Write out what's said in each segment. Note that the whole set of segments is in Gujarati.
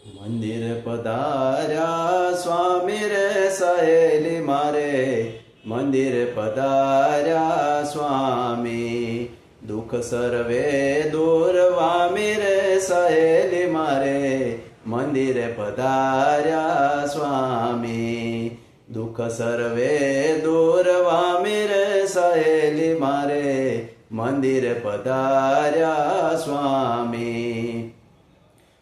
મંદિર પધાર્યા સ્વામી રે સહેલી મારે, મંદિર પધાર્યા સ્વામી. દુઃખ સર્વે દૂર વામી રે સહેલી મારે, મંદિરે પધાર્યા સ્વામી. દુઃખ સર્વે દૂર વામી રે સહેલી મારે, મંદિરે પધાર્યા સ્વામી.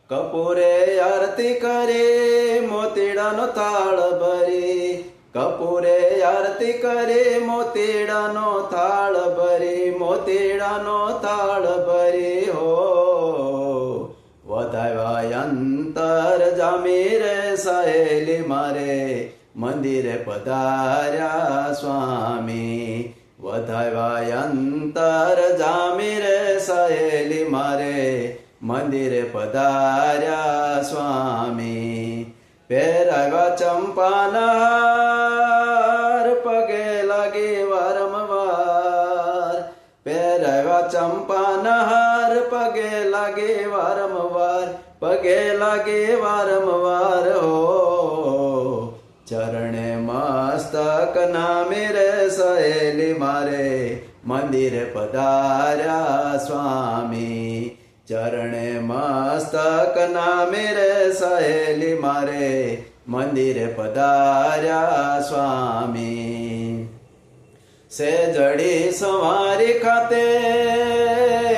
કપૂરે આરતી કરી મોતીડાનો થાળ ભરી, કપૂરે આરતી કરી મોતીડાનો થાળ ભરી, મોતીડાનો થાળ ભરી હો. વધાવ્યા અંતર જામી રે સહેલી મારે, મંદિરે પધાર્યા સ્વામી. વધાવ્યા અંતર જામી રે સહેલી મારે, મંદિરે પધાર્યા સ્વામી. પહેરાવ્યા ચંપાના હાર, પગે લાગી વારંવાર. પહેરાવ્યા ચંપાના હાર, પગે લાગી વારંવાર, પગે લાગી વારંવાર હો. ચરણે મસ્તક નામી રે સહેલી મારે, મંદિરે પધાર્યા સ્વામી. ચરણે મસ્તક નામી રે સહેલી મારે, મંદિરે પધાર્યા સ્વામી. સેજડી સવારી ખાતે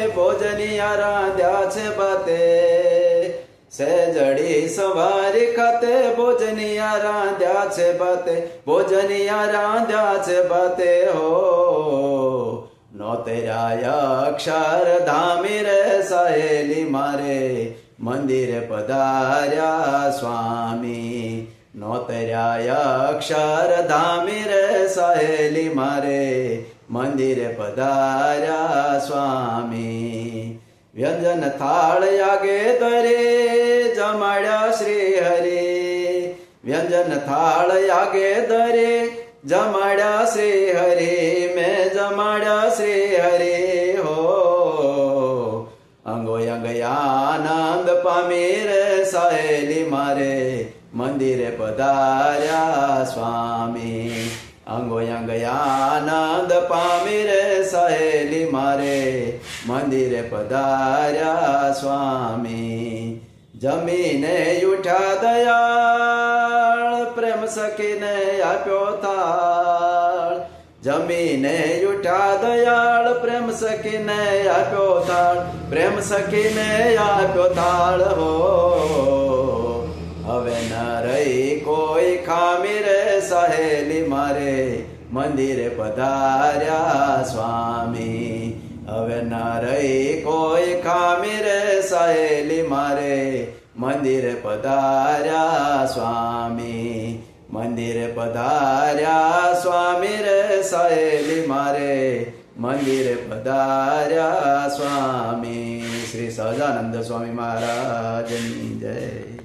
ભોજનિયા રાંધ્યા છે બાતે, સેજડી સવારી ખાતે ભોજનિયા રાંધ્યા છે બાતે, ભોજનિયા રાંધ્યા છે બાતે હો. નોતેરાયા અક્ષરધામી રે સહેલી મારે, મંદિરે પધાર્યા સ્વામી. નોતેરાયા અક્ષરધામી રે સહેલી મારે, મંદિરે પધાર્યા સ્વામી. વ્યંજન થાળ યાગે ધરે જમાડ્યા શ્રી હરિ, વ્યંજન થાળ યાગે ધરે જમાડ્યા શ્રી હરિ, મેં જમાડ્યા શ્રી હરિ હો. અંગો અંગ આનંદ પામી રે સહેલી મારે, મંદિરે પધાર્યા સ્વામી. અંગો અંગ આનંદ પામી રે સહેલી મારે, મંદિરે પધાર્યા સ્વામી. જમીને ઉઠ્યા દયાળ, પ્રેમ સખીને આપ્યો થાળ. જમીને ઉઠ્યા દયાળ, પ્રેમ સખીને આપ્યો થાળ, પ્રેમ સખીને આપ્યો થાળ હો. હવે ન રહી કોઈ ખામી રે સહેલી મારે, મંદિરે પધાર્યા સ્વામી. હવે ન રહી કોઈ ખામી રે સહેલી મારે, મંદિરે પધાર્યા સ્વામી. મંદિરે પધાર્યા સ્વામી રે સહેલી મારે, મંદિરે પધાર્યા સ્વામી. શ્રી સહજાનંદ સ્વામી મહારાજની જય.